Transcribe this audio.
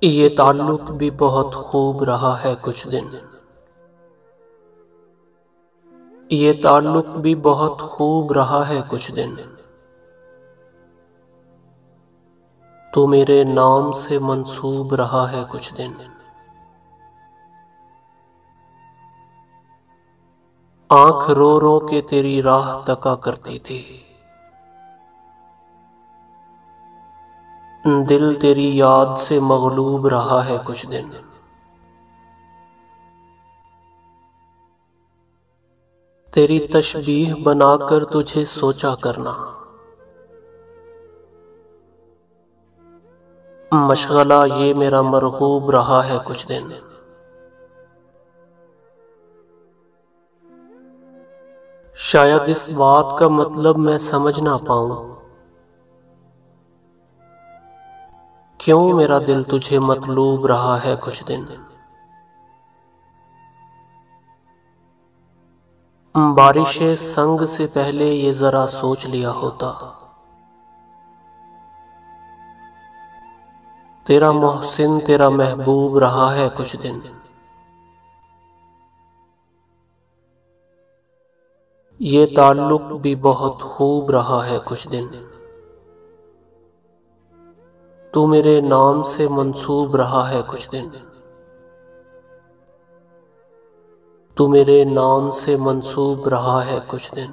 ये ताल्लुक भी बहुत खूब रहा है कुछ दिन। ये ताल्लुक भी बहुत खूब रहा है कुछ दिन। तो मेरे नाम से मंसूब रहा है कुछ दिन। आंख रो रो के तेरी राह तका करती थी। दिल तेरी याद से मगलूब रहा है कुछ दिन। तेरी तशबीह बनाकर तुझे सोचा करना। मशगला ये मेरा मरगूब रहा है कुछ दिन। शायद इस बात का मतलब मैं समझ ना पाऊं, क्यों मेरा दिल तुझे मतलूब रहा है कुछ दिन। बारिशे संग से पहले ये जरा सोच लिया होता, तेरा मोहसिन तेरा महबूब रहा है कुछ दिन। ये ताल्लुक भी बहुत खूब रहा है कुछ दिन। तू मेरे नाम से मंसूब रहा है कुछ दिन। तू मेरे नाम से मंसूब रहा है कुछ दिन।